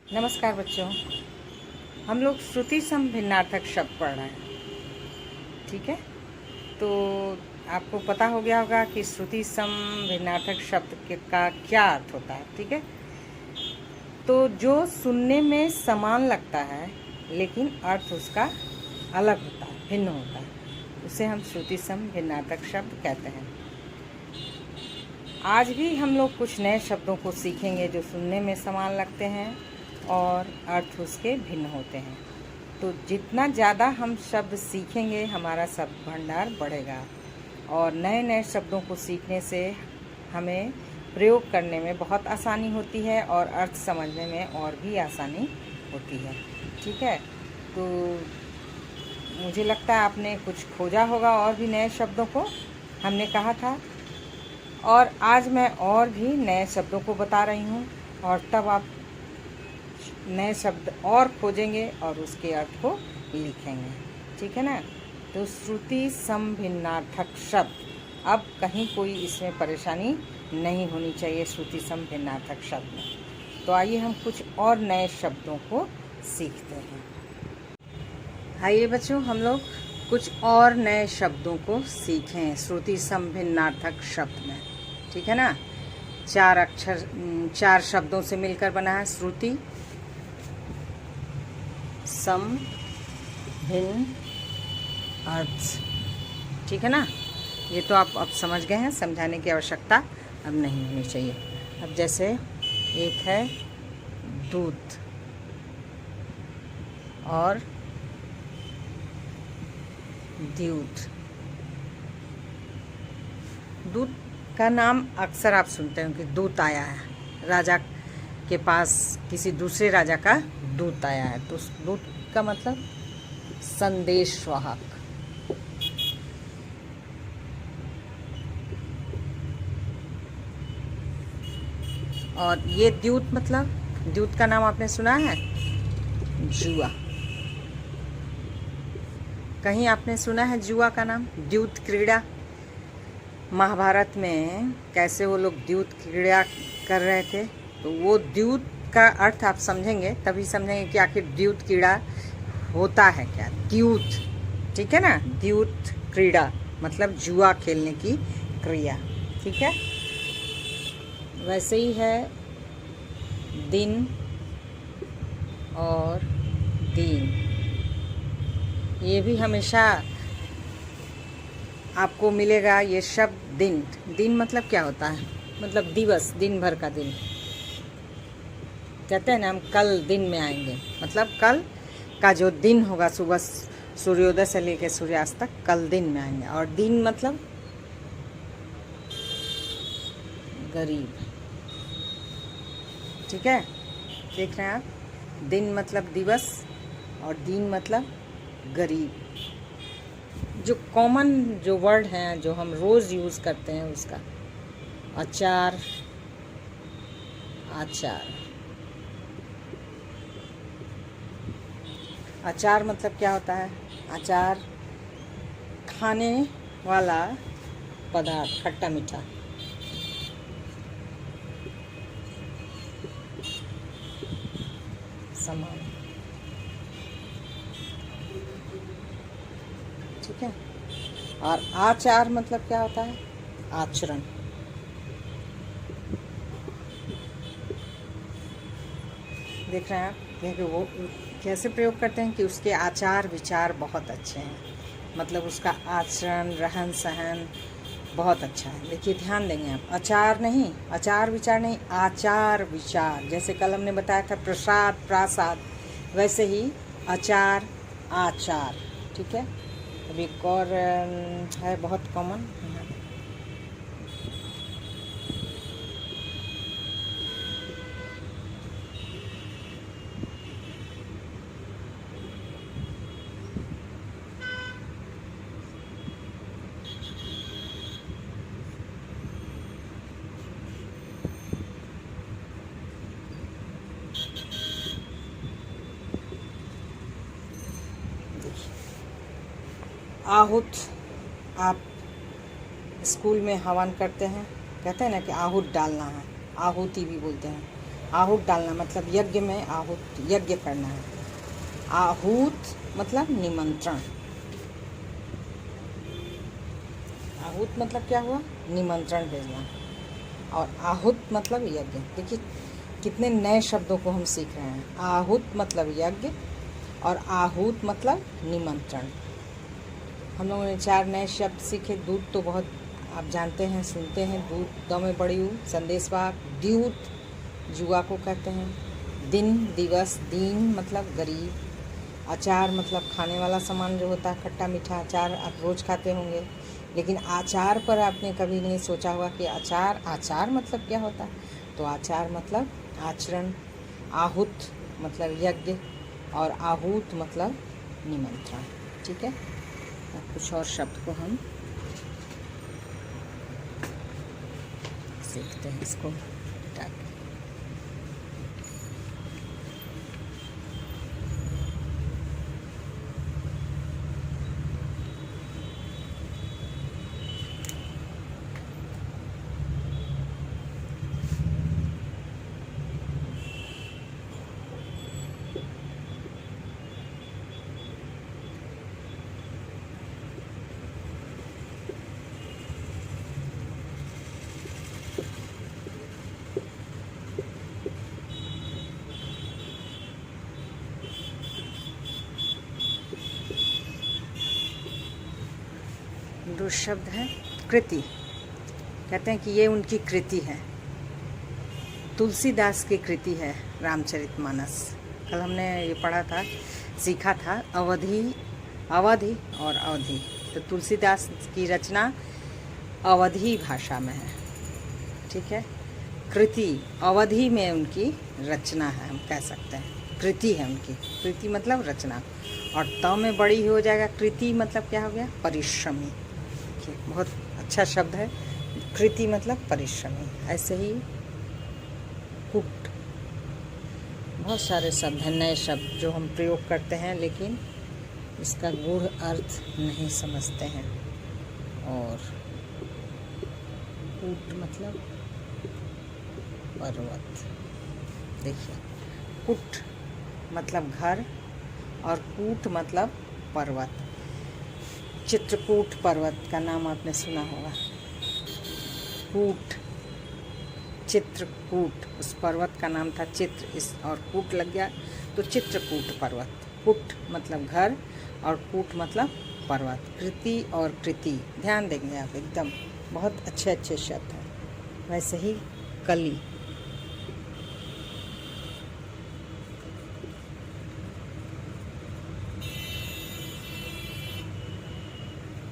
नमस्कार बच्चों, हम लोग श्रुति सम भिन्नार्थक शब्द पढ़ रहे हैं। ठीक है, तो आपको पता हो गया होगा कि श्रुति सम भिन्नार्थक शब्द का क्या अर्थ होता है। ठीक है, तो जो सुनने में समान लगता है लेकिन अर्थ उसका अलग होता है, भिन्न होता है, उसे हम श्रुति सम भिन्नार्थक शब्द कहते हैं। आज भी हम लोग कुछ नए शब्दों को सीखेंगे जो सुनने में समान लगते हैं और अर्थ उसके भिन्न होते हैं। तो जितना ज़्यादा हम शब्द सीखेंगे हमारा शब्द भंडार बढ़ेगा और नए नए शब्दों को सीखने से हमें प्रयोग करने में बहुत आसानी होती है और अर्थ समझने में और भी आसानी होती है। ठीक है, तो मुझे लगता है आपने कुछ खोजा होगा और भी नए शब्दों को, हमने कहा था, और आज मैं और भी नए शब्दों को बता रही हूँ और तब आप नए शब्द और खोजेंगे और उसके अर्थ को लिखेंगे। ठीक है ना। तो श्रुति सम भिन्नार्थक शब्द, अब कहीं कोई इसमें परेशानी नहीं होनी चाहिए श्रुति सम भिन्नार्थक शब्द में। तो आइए हम कुछ और नए शब्दों को सीखते हैं। आइए बच्चों, हम लोग कुछ और नए शब्दों को सीखें श्रुति सम भिन्नार्थक शब्द में। ठीक है ना। चार शब्दों से मिलकर बना है श्रुति सम भिन्न अर्थ। ठीक है ना। ये तो आप अब समझ गए हैं, समझाने की आवश्यकता अब नहीं होनी चाहिए। अब जैसे एक है दूध और द्यूत। दूत का नाम अक्सर आप सुनते हैं कि दूत आया है, राजा के पास किसी दूसरे राजा का दूत आया है। तो दूत का मतलब संदेशवाहक। और ये द्यूत मतलब, द्यूत का नाम आपने सुना है, जुआ। कहीं आपने सुना है जुआ का नाम? द्यूत क्रीड़ा, महाभारत में कैसे वो लोग द्यूत क्रीड़ा कर रहे थे, तो वो द्यूत का अर्थ आप समझेंगे तभी समझेंगे कि आखिर द्यूत क्रीड़ा होता है क्या। द्यूत, ठीक है ना। द्यूत क्रीड़ा मतलब जुआ खेलने की क्रिया। ठीक है, वैसे ही है दिन और दीन। ये भी हमेशा आपको मिलेगा ये शब्द दिन। दिन मतलब क्या होता है? मतलब दिवस, दिन भर का दिन। कहते हैं ना हम कल दिन में आएंगे, मतलब कल का जो दिन होगा सुबह सूर्योदय से लेकर सूर्यास्त तक, कल दिन में आएंगे। और दिन मतलब गरीब। ठीक है, देख रहे हैं आप, दिन मतलब दिवस और दिन मतलब गरीब। जो कॉमन जो वर्ड हैं जो हम रोज़ यूज़ करते हैं उसका, अचार, आचार। अचार मतलब क्या होता है? अचार खाने वाला पदार्थ, खट्टा मीठा। सामान। ठीक है। और आचार मतलब क्या होता है? आचरण। देख रहे हैं आप, देखिए वो कैसे प्रयोग करते हैं कि उसके आचार विचार बहुत अच्छे हैं, मतलब उसका आचरण रहन सहन बहुत अच्छा है। देखिए ध्यान देंगे आप, आचार नहीं, आचार विचार नहीं, आचार विचार। जैसे कल हमने बताया था प्रसाद प्रासाद, वैसे ही आचार आचार। ठीक है। अब एक और है बहुत कॉमन, आहूत। आप स्कूल में हवन करते हैं, कहते हैं ना कि आहूत डालना है, आहुति भी बोलते हैं। आहूत डालना मतलब यज्ञ में आहूत, यज्ञ करना है। आहूत मतलब निमंत्रण। आहूत मतलब क्या हुआ? निमंत्रण भेजना। और आहूत मतलब यज्ञ। देखिए कितने नए शब्दों को हम सीख रहे हैं। आहूत मतलब यज्ञ और आहूत मतलब निमंत्रण। हम लोगों ने 4 नए शब्द सीखे। दूत तो बहुत आप जानते हैं, सुनते हैं। दूत द में बड़ी हूँ, संदेशवाहक। द्यूत जुआ को कहते हैं। दिन, दिवस, दीन मतलब गरीब। अचार मतलब खाने वाला सामान जो होता है, खट्टा मीठा अचार आप रोज़ खाते होंगे। लेकिन आचार पर आपने कभी नहीं सोचा होगा कि आचार मतलब क्या होता है। तो आचार मतलब आचरण। आहूत मतलब यज्ञ और आहूत मतलब निमंत्रण। ठीक है। अब कुछ और शब्द को हम सीखते हैं। इसको हटा के दो शब्द है कृति। कहते हैं कि ये उनकी कृति है। तुलसीदास की कृति है रामचरितमानस। कल हमने ये पढ़ा था, सीखा था अवधि और अवधि। तो तुलसीदास की रचना अवधि भाषा में है। ठीक है। कृति अवधि में उनकी रचना है, हम कह सकते हैं कृति है उनकी। कृति मतलब रचना। और त में बड़ी हो जाएगा। कृति मतलब क्या हो गया? परिश्रमी। बहुत अच्छा शब्द है। कृति मतलब परिश्रमी। ऐसे ही कुट, बहुत सारे शब्द हैं, नए शब्द जो हम प्रयोग करते हैं लेकिन इसका गूढ़ अर्थ नहीं समझते हैं। और कूट मतलब पर्वत। देखिए कुट मतलब घर और कूट मतलब पर्वत। चित्रकूट पर्वत का नाम आपने सुना होगा। कूट, चित्रकूट, उस पर्वत का नाम था चित्र, इस और कूट लग गया तो चित्रकूट पर्वत। कूट मतलब घर और कूट मतलब पर्वत। कृति और कृति ध्यान देंगे आप, एकदम बहुत अच्छे अच्छे शब्द हैं। वैसे ही कली,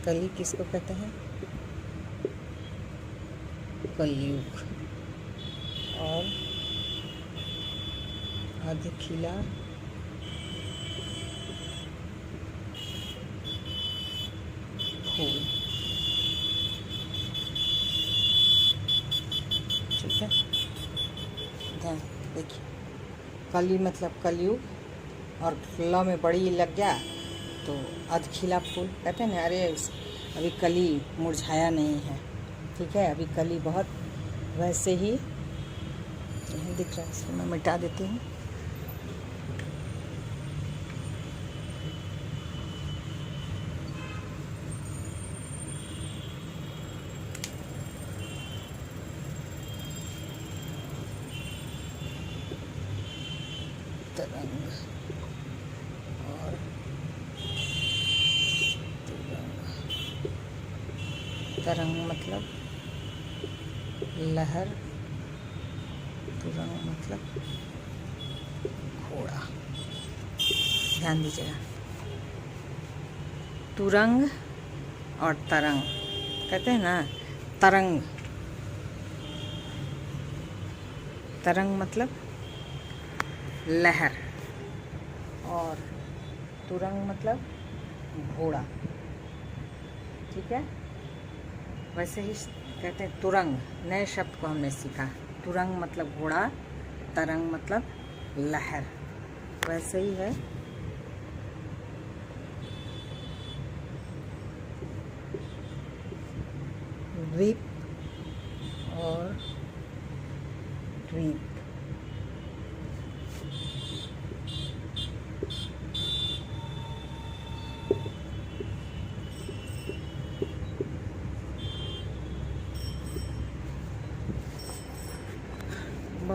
कली किसको कहते हैं? कलयुग। और अधिखिला फूल। ठीक है। ध्यान देखिए, कली मतलब कलयुग और ल में बड़ी लग गया तो अधखिला फूल कहते हैं ना। अरे अभी कली मुरझाया नहीं है। ठीक है, अभी कली बहुत। वैसे ही नहीं दिख रहा है, इसको मैं मिटा देती हूँ। तरंग और तरंग मतलब लहर। तुरंग मतलब घोड़ा। ध्यान दीजिएगा, तुरंग और तरंग कहते हैं ना। तरंग, तरंग मतलब लहर और तुरंग मतलब घोड़ा। ठीक है। वैसे ही कहते हैं तुरंग, नए शब्द को हमने सीखा। तुरंग मतलब घोड़ा, तरंग मतलब लहर। वैसे ही है द्वीप और द्वीप।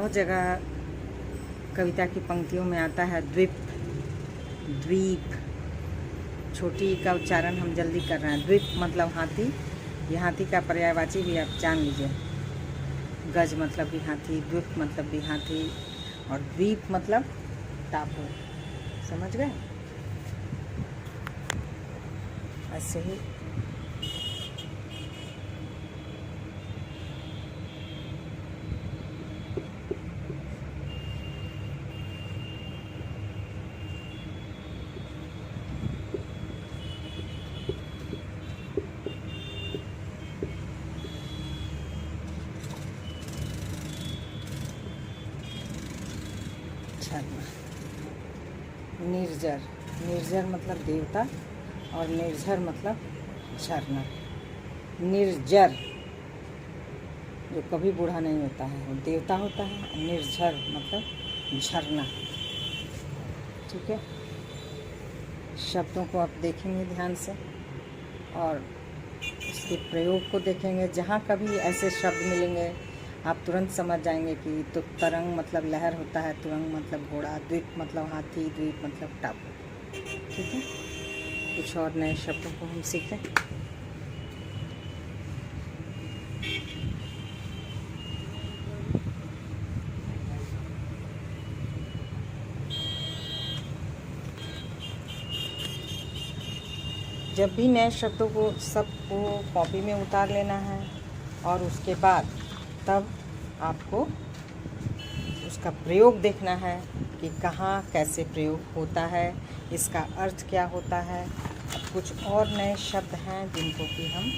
बहुत जगह कविता की पंक्तियों में आता है द्वीप, द्वीप। छोटी का उच्चारण हम जल्दी कर रहे हैं। द्वीप मतलब हाथी, ये हाथी का पर्यायवाची भी आप जान लीजिए। गज मतलब भी हाथी, द्वीप मतलब भी हाथी, और द्वीप मतलब टापू। समझ गए? ऐसे ही झरना। निर्जर, निर्जर मतलब देवता, और निर्झर मतलब झरना। निर्जर जो कभी बूढ़ा नहीं होता है वो देवता होता है। निर्झर मतलब झरना। ठीक है, शब्दों को आप देखेंगे ध्यान से और उसके प्रयोग को देखेंगे। जहाँ कभी ऐसे शब्द मिलेंगे आप तुरंत समझ जाएंगे कि तो तरंग मतलब लहर होता है, तुरंग मतलब घोड़ा, द्वीप मतलब हाथी, द्वीप मतलब टापू। ठीक है, कुछ और नए शब्दों को हम सीखें। जब भी नए शब्दों को सबको कॉपी में उतार लेना है और उसके बाद तब आपको उसका प्रयोग देखना है कि कहाँ कैसे प्रयोग होता है, इसका अर्थ क्या होता है। अब कुछ और नए शब्द हैं जिनको कि हम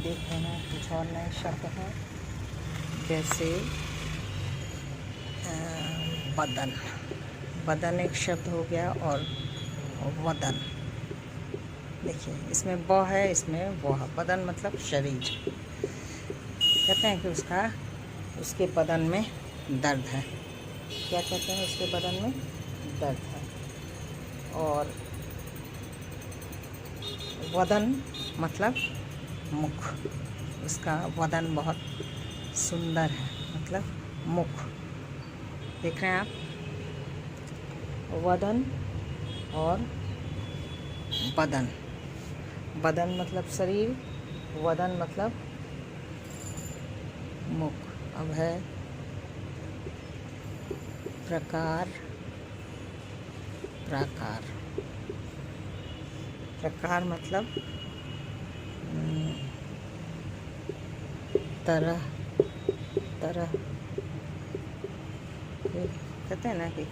देख रहे हैं। कुछ और नए शब्द हैं जैसे बदन। बदन एक शब्द हो गया, और वदन। देखिए इसमें ब है, इसमें वह। बदन मतलब शरीर। कहते हैं कि उसके बदन में दर्द है। क्या कहते हैं? उसके बदन में दर्द है। और वदन मतलब मुख। उसका वदन बहुत सुंदर है, मतलब मुख। देख रहे हैं आप? वदन और बदन। बदन मतलब शरीर, वदन मतलब मुख। अब है प्रकार, प्राकार। प्रकार मतलब तरह, तरह। कहते हैं ना कि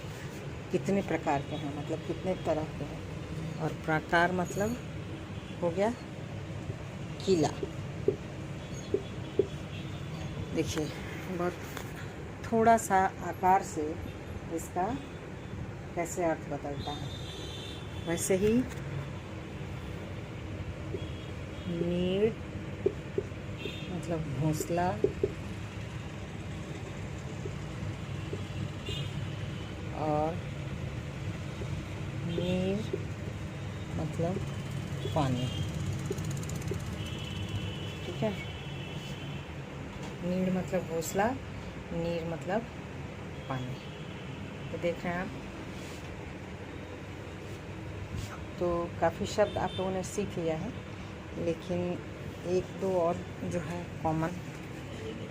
कितने प्रकार के हैं, मतलब कितने तरह के हैं। और प्राकार मतलब हो गया किला। देखिए बहुत थोड़ा सा आकार से इसका कैसे अर्थ बदलता है। वैसे ही नीड़ मतलब घोंसला, और नीर मतलब पानी। ठीक है, नीड़ मतलब घोंसला, नीर मतलब पानी। तो देख रहे हैं आप, तो काफ़ी शब्द आप लोगों ने सीख लिया है, लेकिन एक दो और जो है कॉमन,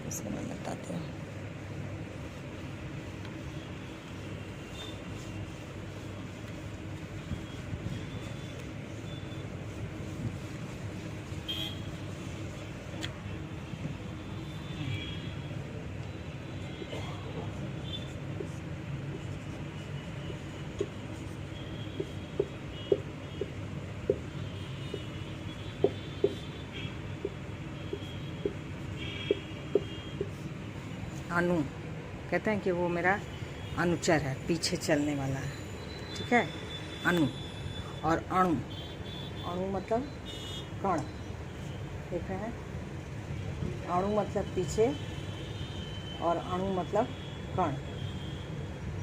इसको मैं बताती हूँ। अनु, कहते हैं कि वो मेरा अनुचर है, पीछे चलने वाला है। ठीक है, अनु। और अणु, अणु मतलब कण। देख रहे हैं, अणु मतलब पीछे और अणु मतलब कण।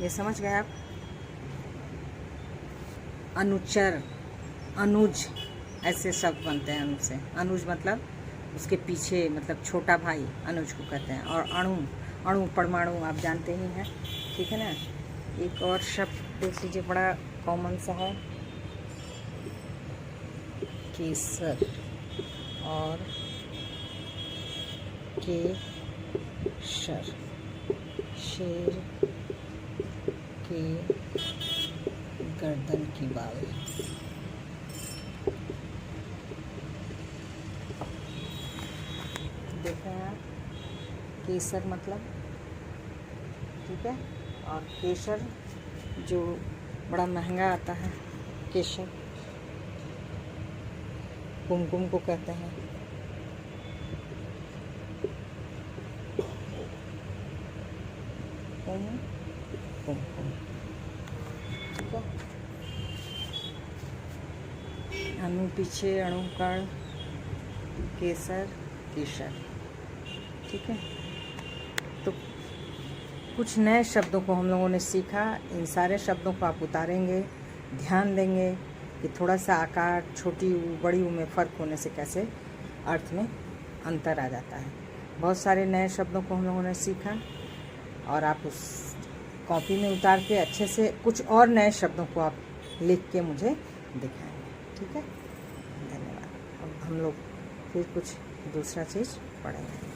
ये समझ गए आप? अनुचर, अनुज, ऐसे शब्द बनते हैं अनुज से। अनुज मतलब उसके पीछे, मतलब छोटा भाई अनुज को कहते हैं। और अणु, अणु परमाणु आप जानते ही हैं, ठीक है ना। एक और शब्द देख लीजिए, बड़ा कॉमन सा है, केसर और केशर, शेर के गर्दन की बाल। देख रहे हैं आप, केसर मतलब, ठीक है, और केशर जो बड़ा महंगा आता है, केशर कुमकुम को कहते हैं। कुमकुम, ठीक है। अणु पीछे अणुकण, केसर, केशर, ठीक है। तो कुछ नए शब्दों को हम लोगों ने सीखा। इन सारे शब्दों को आप उतारेंगे, ध्यान देंगे कि थोड़ा सा आकार, छोटी ऊ बड़ी ऊ में फ़र्क होने से कैसे अर्थ में अंतर आ जाता है। बहुत सारे नए शब्दों को हम लोगों ने सीखा और आप उस कॉपी में उतार के अच्छे से कुछ और नए शब्दों को आप लिख के मुझे दिखाएंगे, ठीक है। धन्यवाद। अब हम लोग फिर कुछ दूसरा चीज़ पढ़ेंगे।